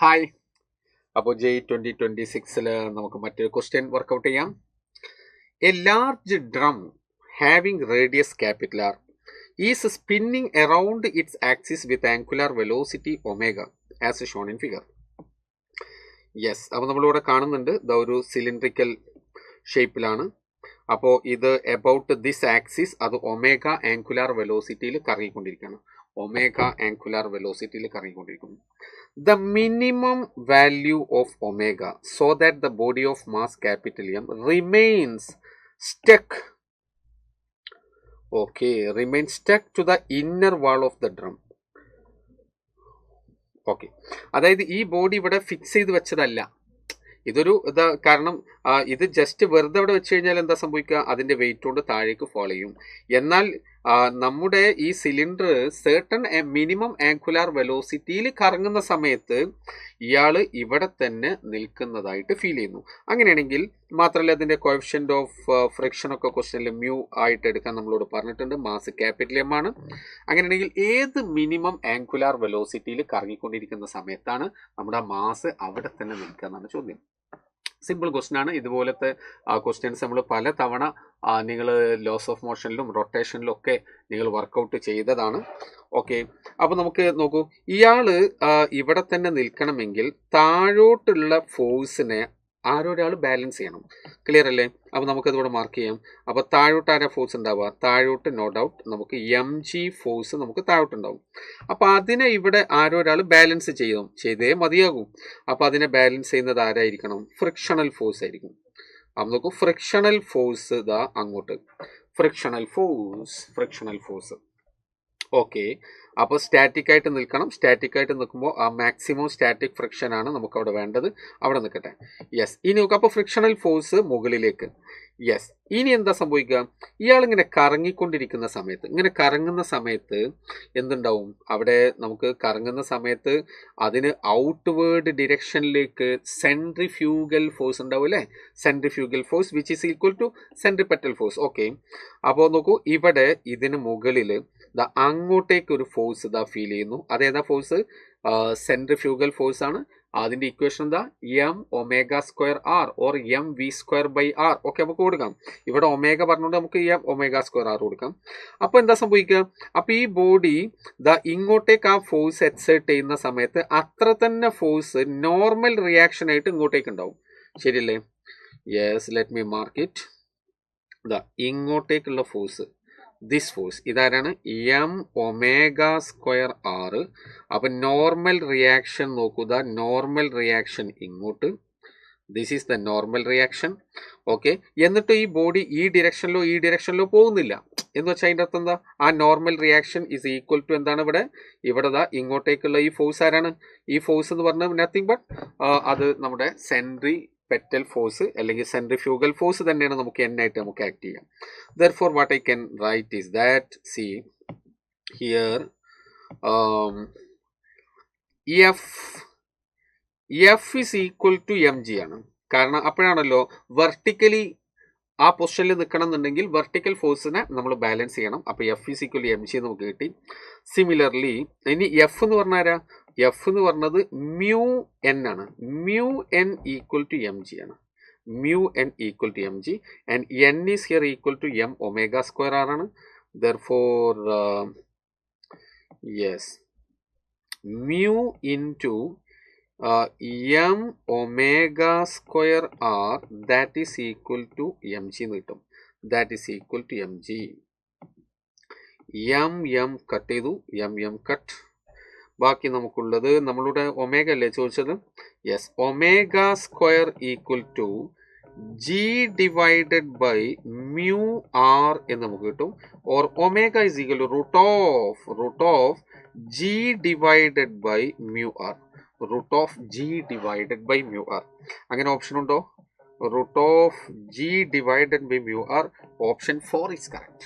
Hi. അപ്പോൾ ജെയ് 2026 നമുക്ക് മറ്റൊരു ക്വസ്റ്റ്യൻ വർക്കൗട്ട് ചെയ്യാം. A large drum having radius capital R is spinning around its axis with angular velocity omega as shown in figure. Yes, അപ്പോൾ നമ്മളിവിടെ കാണുന്നുണ്ട് ഒരു സിലിണ്ട്രിക്കൽ ഷേപ്പിലാണ്. അപ്പോൾ ഇത് എബൌട്ട് ദിസ് ആക്സിസ് അത് ഒമേഗ ആംഗുലാർ വെലോസിറ്റിയിൽ കറങ്ങിക്കൊണ്ടിരിക്കുകയാണ്. ഒമേഗ ആംഗുലാർ വെലോസിറ്റിയിൽ കറങ്ങിക്കൊണ്ടിരിക്കുന്നു. The minimum value of omega so that the body of mass capital M remains stuck. Okay, remains stuck to the inner wall of the drum. Okay, അതായത് ഈ body ഇവിടെ fix ചെയ്ത് വെച്ചതല്ല. ഇതൊരു കാരണം ഇത് ജസ്റ്റ് വെറുതെ അവിടെ വെച്ച് കഴിഞ്ഞാൽ എന്താ സംഭവിക്കുക, അതിന്റെ വെയിറ്റ് കൊണ്ട് താഴേക്ക് ഫോളോ ചെയ്യും. എന്നാൽ നമ്മുടെ ഈ സിലിണ്ടർ സേർട്ടൺ മിനിമം ആംഗുലാർ വെലോസിറ്റിയിൽ കറങ്ങുന്ന സമയത്ത് ഇയാൾ ഇവിടെ തന്നെ നിൽക്കുന്നതായിട്ട് ഫീൽ ചെയ്യുന്നു. അങ്ങനെയാണെങ്കിൽ മാത്രമല്ല അതിന്റെ കോഎഫിഷ്യന്റ് ഓഫ് ഫ്രിക്ഷൻ ഒക്കെ ക്വസ്റ്റ്യനിൽ മ്യൂ ആയിട്ട് എടുക്കാൻ നമ്മളോട് പറഞ്ഞിട്ടുണ്ട്. മാസ് ക്യാപിറ്റൽ എം ആണ്. അങ്ങനെയാണെങ്കിൽ ഏത് മിനിമം ആംഗുലാർ വെലോസിറ്റിയിൽ കറങ്ങിക്കൊണ്ടിരിക്കുന്ന സമയത്താണ് നമ്മുടെ മാസ് അവിടെ തന്നെ നിൽക്കുക എന്നാണ് ചോദ്യം. സിമ്പിൾ ക്വസ്റ്റ്യൻ ആണ്. ഇതുപോലത്തെ ക്വസ്റ്റ്യൻസ് നമ്മൾ പല തവണ നിങ്ങൾ ലോസ് ഓഫ് മോഷനിലും റൊട്ടേഷനിലും ഒക്കെ നിങ്ങൾ വർക്കൗട്ട് ചെയ്തതാണ്. ഓക്കെ, അപ്പോൾ നമുക്ക് നോക്കൂ, ഇയാൾ ഇവിടെ തന്നെ നിൽക്കണമെങ്കിൽ താഴോട്ടുള്ള ഫോഴ്സിനെ ആരൊരാൾ ബാലൻസ് ചെയ്യണം. ക്ലിയർ അല്ലേ? അപ്പോൾ നമുക്കതിവിടെ മാർക്ക് ചെയ്യാം. അപ്പോൾ താഴോട്ട് ആരാ ഫോഴ്സ് ഉണ്ടാവുക? താഴോട്ട് നോ ഡൗട്ട് നമുക്ക് mg ഫോഴ്സ് നമുക്ക് താഴോട്ടുണ്ടാവും. അപ്പോൾ അതിനെ ഇവിടെ ആരൊരാൾ ബാലൻസ് ചെയ്തേ മതിയാകും. അപ്പോൾ അതിനെ ബാലൻസ് ചെയ്യുന്നത് ആരായിരിക്കണം? ഫ്രിക്ഷണൽ ഫോഴ്സ് ആയിരിക്കും. അപ്പം നോക്കൂ, ഫ്രിക്ഷണൽ ഫോഴ്സ് ഇതാ അങ്ങോട്ട്, ഫ്രിക്ഷണൽ ഫോഴ്സ്. ഓക്കെ, അപ്പോൾ സ്റ്റാറ്റിക് ആയിട്ട് നിൽക്കണം. സ്റ്റാറ്റിക് ആയിട്ട് നിൽക്കുമ്പോൾ ആ മാക്സിമം സ്റ്റാറ്റിക് ഫ്രിക്ഷൻ ആണ് നമുക്ക് അവിടെ വേണ്ടത്. അവിടെ നിൽക്കട്ടെ. യെസ്, ഇനി നോക്കുക, അപ്പോൾ ഫ്രിക്ഷണൽ ഫോഴ്സ് മുകളിലേക്ക്. യെസ്, ഇനി എന്താ സംഭവിക്കുക? ഇയാൾ ഇങ്ങനെ കറങ്ങിക്കൊണ്ടിരിക്കുന്ന സമയത്ത് എന്തുണ്ടാവും? അവിടെ നമുക്ക് കറങ്ങുന്ന സമയത്ത് അതിന് ഔട്ട്വേർഡ് ഡിറക്ഷനിലേക്ക് സെൻട്രിഫ്യൂഗൽ ഫോഴ്സ് ഉണ്ടാവും അല്ലേ? Centrifugal force which is equal to centripetal force. Okay, അപ്പോൾ നോക്കൂ, ഇവിടെ ഇതിന് മുകളിൽ അങ്ങോട്ടേക്ക് ഒരു ഫോഴ്സ് ഇതാ ഫീൽ ചെയ്യുന്നു. അതേതാ ഫോഴ്സ്? സെൻട്രിഫ്യൂഗൽ ഫോഴ്സ് ആണ്. അതിന്റെ ഇക്വേഷൻ എന്താ? M omega square R or M V square by R. Okay, നമുക്ക് കൊടുക്കാം. ഇവിടെ ഒമേഗ പറഞ്ഞുകൊണ്ട് നമുക്ക് എം ഒമേഗ സ്ക്വയർ ആർ കൊടുക്കാം. അപ്പോൾ എന്താ സംഭവിക്കുക? അപ്പോൾ ഈ ബോഡി ഇങ്ങോട്ടേക്ക് ആ ഫോഴ്സ് എക്സേർട്ട് ചെയ്യുന്ന സമയത്ത് അത്ര തന്നെ ഫോഴ്സ് നോർമൽ റിയാക്ഷൻ ആയിട്ട് ഇങ്ങോട്ടേക്ക് ഉണ്ടാവും. ശരിയല്ലേ? Yes, let me mark it. ഇങ്ങോട്ടേക്കുള്ള ഫോഴ്സ്, ദിസ് ഫോഴ്സ് ഇതാരാണ്? M omega square R. അപ്പം നോർമൽ റിയാക്ഷൻ നോക്കൂ, നോർമൽ റിയാക്ഷൻ ഇങ്ങോട്ട്, this is the normal reaction. Okay, എന്നിട്ട് ഈ ബോഡി ഈ ഡിറക്ഷനിലോ പോകുന്നില്ല എന്ന് വെച്ചാൽ അതിൻ്റെ അർത്ഥം എന്താ? ആ normal reaction is equal to എന്താണ്? ഇവിടെ ഇങ്ങോട്ടേക്കുള്ള ഈ ഫോഴ്സ് ആരാണ്? ഈ ഫോഴ്സ് എന്ന് പറഞ്ഞാൽ നത്തിങ് ബട്ട് അത് നമ്മുടെ സെൻട്രിപെറ്റൽ ഫോഴ്സ് അല്ലെങ്കിൽ സെൻട്രിഫ്യൂഗൽ ഫോഴ്സ് തന്നെയാണ്. നമുക്ക് n ആയിട്ട് നമുക്ക് ആക്ട് ചെയ്യാം. Therefore what I can write is that, see here, F is equal to mg ആണ്. കാരണം അപ്പോഴാണല്ലോ വെർട്ടിക്കലി ആ പൊസിഷനിൽ നിൽക്കണം എന്നുണ്ടെങ്കിൽ വെർട്ടിക്കൽ ഫോഴ്സിനെ നമ്മൾ ബാലൻസ് ചെയ്യണം. അപ്പോൾ F is equal M G നമുക്ക് കിട്ടി. സിമിലർലി ഇനി എഫ് എന്ന് പറഞ്ഞാൽ എഫ് എന്ന് പറഞ്ഞത് മ്യൂ എൻ ആണ്. Mu N equal to M G ആണ്. Mu N equal to M G and N is here equal to M omega square R ആണ്. Therefore yes, mu into M omega square R that is equal to M G എന്ന് കിട്ടും. That is equal to M G. M cut ചെയ്തു, M cut. ബാക്കി നമുക്കുള്ളത് നമ്മളുടെ omega അല്ലേ ചോദിച്ചത്? Yes, omega square equal to G divided by mu R എന്ന് നമുക്ക് കിട്ടും. Or omega is equal to root of G divided by mu R. Root of G divided by mu R. അങ്ങനെ option ഉണ്ടോ? Root of G divided by mu R. Option 4 is correct.